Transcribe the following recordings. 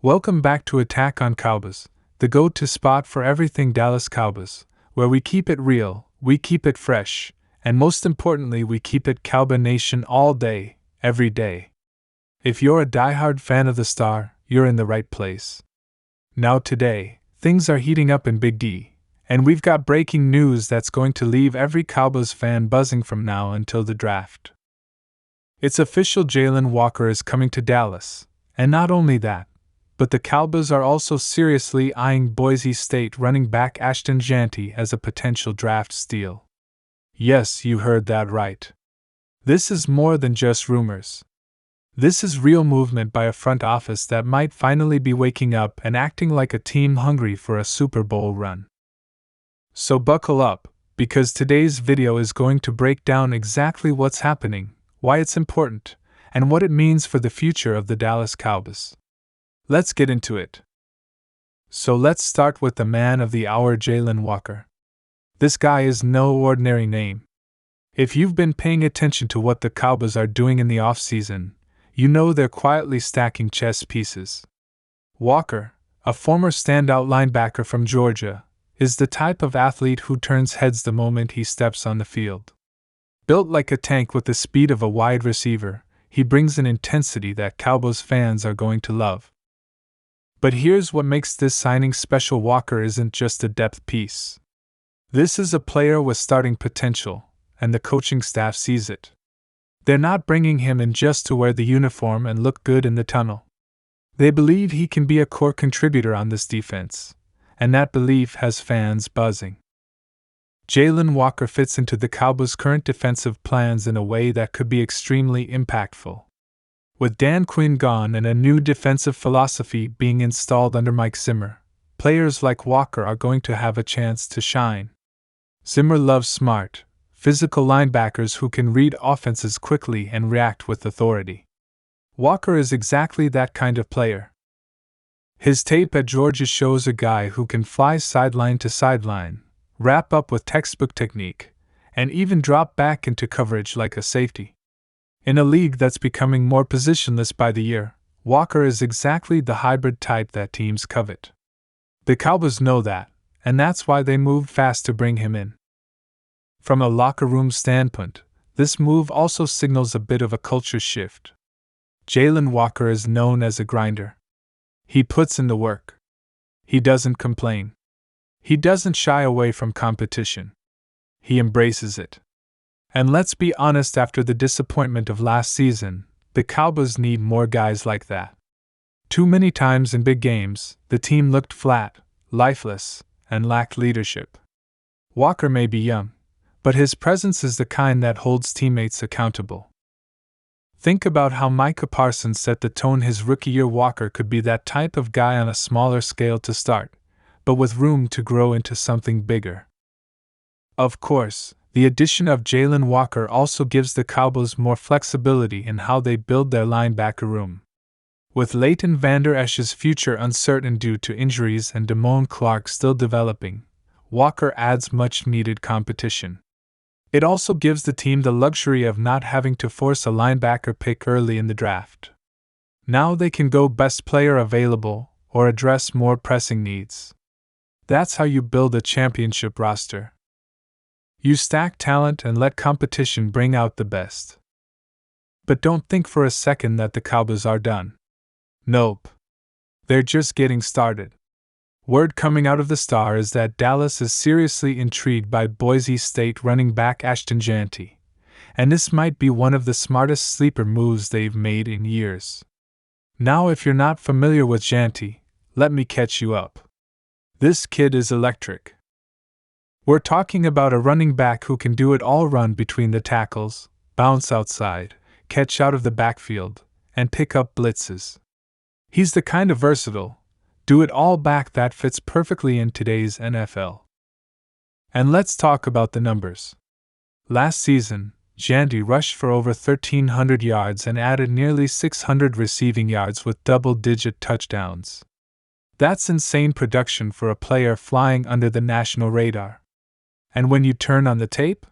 Welcome back to Attack on Cowboys, the go-to spot for everything Dallas Cowboys, where we keep it real, we keep it fresh, and most importantly we keep it Cowboy Nation all day, every day. If you're a diehard fan of the Star, you're in the right place. Now today, things are heating up in Big D, and we've got breaking news that's going to leave every Cowboys fan buzzing from now until the draft. It's official, Jaylen Walker is coming to Dallas, and not only that, but the Cowboys are also seriously eyeing Boise State running back Ashton Jeanty as a potential draft steal. Yes, you heard that right. This is more than just rumors. This is real movement by a front office that might finally be waking up and acting like a team hungry for a Super Bowl run. So buckle up, because today's video is going to break down exactly what's happening, why it's important, and what it means for the future of the Dallas Cowboys. Let's get into it. So let's start with the man of the hour, Jaylen Walker. This guy is no ordinary name. If you've been paying attention to what the Cowboys are doing in the offseason, you know they're quietly stacking chess pieces. Walker, a former standout linebacker from Georgia, is the type of athlete who turns heads the moment he steps on the field. Built like a tank with the speed of a wide receiver, he brings an intensity that Cowboys fans are going to love. But here's what makes this signing special. Walker isn't just a depth piece. This is a player with starting potential, and the coaching staff sees it. They're not bringing him in just to wear the uniform and look good in the tunnel. They believe he can be a core contributor on this defense, and that belief has fans buzzing. Jaylen Walker fits into the Cowboys' current defensive plans in a way that could be extremely impactful. With Dan Quinn gone and a new defensive philosophy being installed under Mike Zimmer, players like Walker are going to have a chance to shine. Zimmer loves smart, physical linebackers who can read offenses quickly and react with authority. Walker is exactly that kind of player. His tape at Georgia shows a guy who can fly sideline to sideline, wrap up with textbook technique, and even drop back into coverage like a safety. In a league that's becoming more positionless by the year, Walker is exactly the hybrid type that teams covet. The Cowboys know that, and that's why they moved fast to bring him in. From a locker room standpoint, this move also signals a bit of a culture shift. Jaylen Walker is known as a grinder. He puts in the work. He doesn't complain. He doesn't shy away from competition. He embraces it. And let's be honest, after the disappointment of last season, the Cowboys need more guys like that. Too many times in big games, the team looked flat, lifeless, and lacked leadership. Walker may be young, but his presence is the kind that holds teammates accountable. Think about how Micah Parsons set the tone his rookie year. Walker could be that type of guy on a smaller scale to start, but with room to grow into something bigger. Of course, the addition of Jaylen Walker also gives the Cowboys more flexibility in how they build their linebacker room. With Leighton Vander Esch's future uncertain due to injuries and Damone Clark still developing, Walker adds much-needed competition. It also gives the team the luxury of not having to force a linebacker pick early in the draft. Now they can go best player available or address more pressing needs. That's how you build a championship roster. You stack talent and let competition bring out the best. But don't think for a second that the Cowboys are done. Nope. They're just getting started. Word coming out of the Star is that Dallas is seriously intrigued by Boise State running back Ashton Jeanty, and this might be one of the smartest sleeper moves they've made in years. Now, if you're not familiar with Jeanty, let me catch you up. This kid is electric. We're talking about a running back who can do it all: run between the tackles, bounce outside, catch out of the backfield, and pick up blitzes. He's the kind of versatile, do-it-all back that fits perfectly in today's NFL. And let's talk about the numbers. Last season, Jeanty rushed for over 1,300 yards and added nearly 600 receiving yards with double-digit touchdowns. That's insane production for a player flying under the national radar. And when you turn on the tape,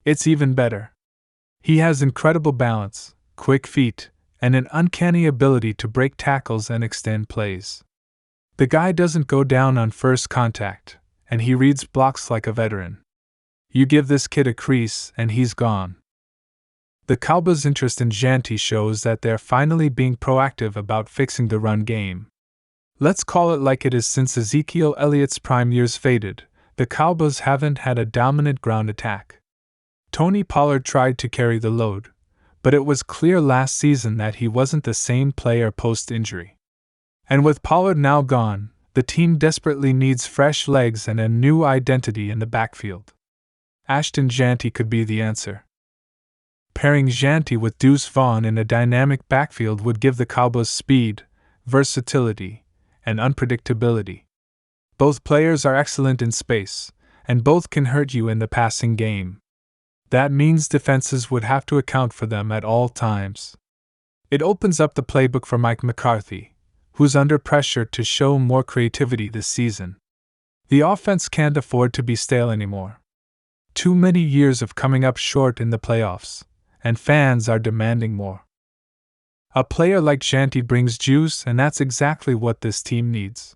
it's even better. He has incredible balance, quick feet, and an uncanny ability to break tackles and extend plays. The guy doesn't go down on first contact, and he reads blocks like a veteran. You give this kid a crease, and he's gone. The Cowboys' interest in Jeanty shows that they're finally being proactive about fixing the run game. Let's call it like it is. Since Ezekiel Elliott's prime years faded, the Cowboys haven't had a dominant ground attack. Tony Pollard tried to carry the load, but it was clear last season that he wasn't the same player post-injury. And with Pollard now gone, the team desperately needs fresh legs and a new identity in the backfield. Ashton Jeanty could be the answer. Pairing Jeanty with Deuce Vaughn in a dynamic backfield would give the Cowboys speed, versatility, and unpredictability. Both players are excellent in space, and both can hurt you in the passing game. That means defenses would have to account for them at all times. It opens up the playbook for Mike McCarthy, who's under pressure to show more creativity this season. The offense can't afford to be stale anymore. Too many years of coming up short in the playoffs, and fans are demanding more. A player like Jeanty brings juice, and that's exactly what this team needs.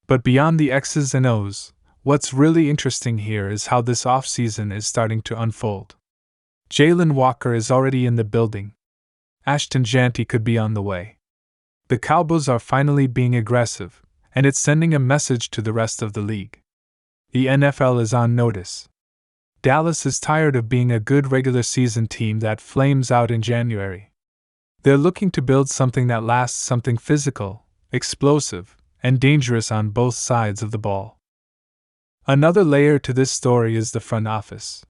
But beyond the X's and O's, what's really interesting here is how this offseason is starting to unfold. Jaylen Walker is already in the building. Ashton Jeanty could be on the way. The Cowboys are finally being aggressive, and it's sending a message to the rest of the league. The NFL is on notice. Dallas is tired of being a good regular season team that flames out in January. They're looking to build something that lasts, something physical, explosive, and dangerous on both sides of the ball. Another layer to this story is the front office.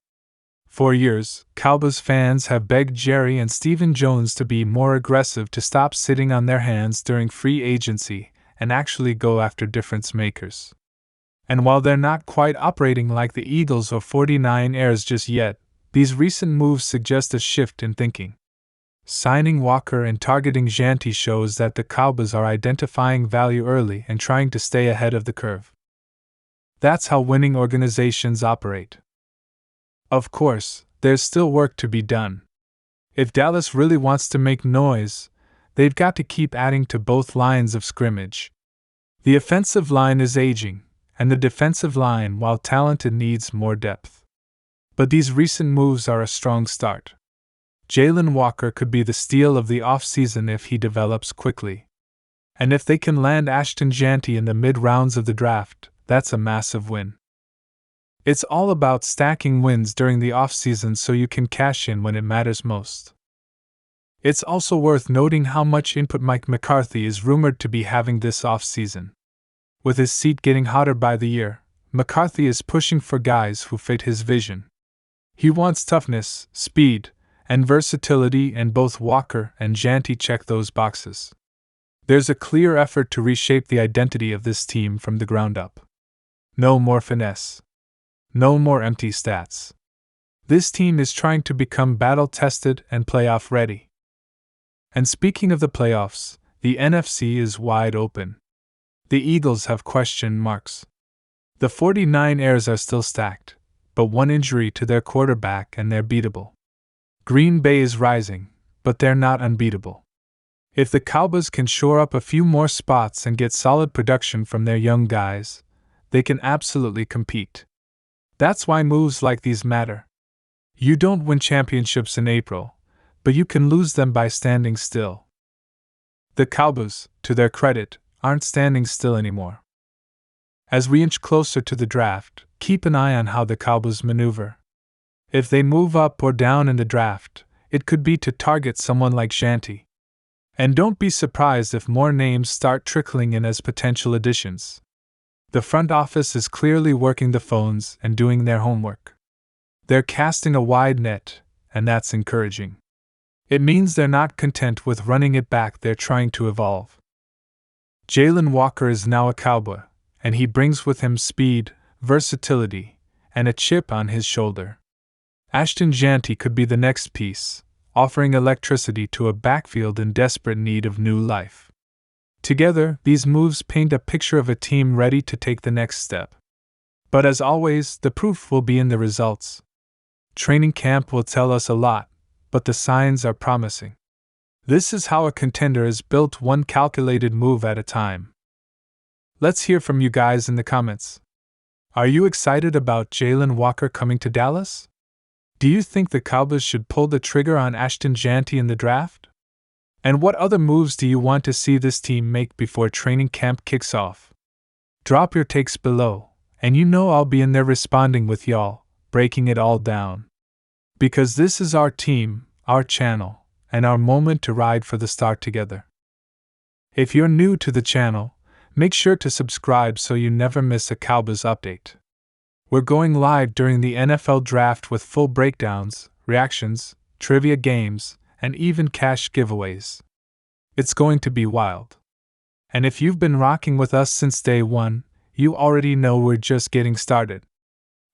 For years, Cowboys fans have begged Jerry and Stephen Jones to be more aggressive, to stop sitting on their hands during free agency and actually go after difference makers. And while they're not quite operating like the Eagles or 49ers just yet, these recent moves suggest a shift in thinking. Signing Walker and targeting Jeanty shows that the Cowboys are identifying value early and trying to stay ahead of the curve. That's how winning organizations operate. Of course, there's still work to be done. If Dallas really wants to make noise, they've got to keep adding to both lines of scrimmage. The offensive line is aging, and the defensive line, while talented, needs more depth. But these recent moves are a strong start. Jaylen Walker could be the steal of the offseason if he develops quickly. And if they can land Ashton Jeanty in the mid-rounds of the draft, that's a massive win. It's all about stacking wins during the offseason so you can cash in when it matters most. It's also worth noting how much input Mike McCarthy is rumored to be having this offseason. With his seat getting hotter by the year, McCarthy is pushing for guys who fit his vision. He wants toughness, speed, and versatility, and both Walker and Jeanty check those boxes. There's a clear effort to reshape the identity of this team from the ground up. No more finesse. No more empty stats. This team is trying to become battle-tested and playoff ready. And speaking of the playoffs, the NFC is wide open. The Eagles have question marks. The 49ers are still stacked, but one injury to their quarterback and they're beatable. Green Bay is rising, but they're not unbeatable. If the Cowboys can shore up a few more spots and get solid production from their young guys, they can absolutely compete. That's why moves like these matter. You don't win championships in April, but you can lose them by standing still. The Cowboys, to their credit, aren't standing still anymore. As we inch closer to the draft, keep an eye on how the Cowboys maneuver. If they move up or down in the draft, it could be to target someone like Jeanty. And don't be surprised if more names start trickling in as potential additions. The front office is clearly working the phones and doing their homework. They're casting a wide net, and that's encouraging. It means they're not content with running it back, they're trying to evolve. Jaylen Walker is now a Cowboy, and he brings with him speed, versatility, and a chip on his shoulder. Ashton Jeanty could be the next piece, offering electricity to a backfield in desperate need of new life. Together, these moves paint a picture of a team ready to take the next step. But as always, the proof will be in the results. Training camp will tell us a lot, but the signs are promising. This is how a contender is built, one calculated move at a time. Let's hear from you guys in the comments. Are you excited about Jaylen Walker coming to Dallas? Do you think the Cowboys should pull the trigger on Ashton Jeanty in the draft? And what other moves do you want to see this team make before training camp kicks off? Drop your takes below, and you know I'll be in there responding with y'all, breaking it all down. Because this is our team, our channel, and our moment to ride for the start together. If you're new to the channel, make sure to subscribe so you never miss a Cowboys update. We're going live during the NFL Draft with full breakdowns, reactions, trivia games, and even cash giveaways. It's going to be wild. And if you've been rocking with us since day one, you already know we're just getting started.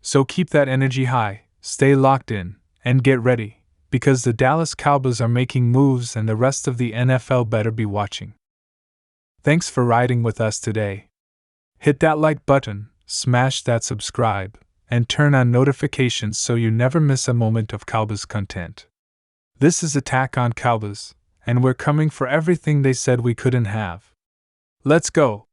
So keep that energy high, stay locked in, and get ready, because the Dallas Cowboys are making moves and the rest of the NFL better be watching. Thanks for riding with us today. Hit that like button, smash that subscribe, and turn on notifications so you never miss a moment of Cowboys content. This is Attack on Cowboys, and we're coming for everything they said we couldn't have. Let's go!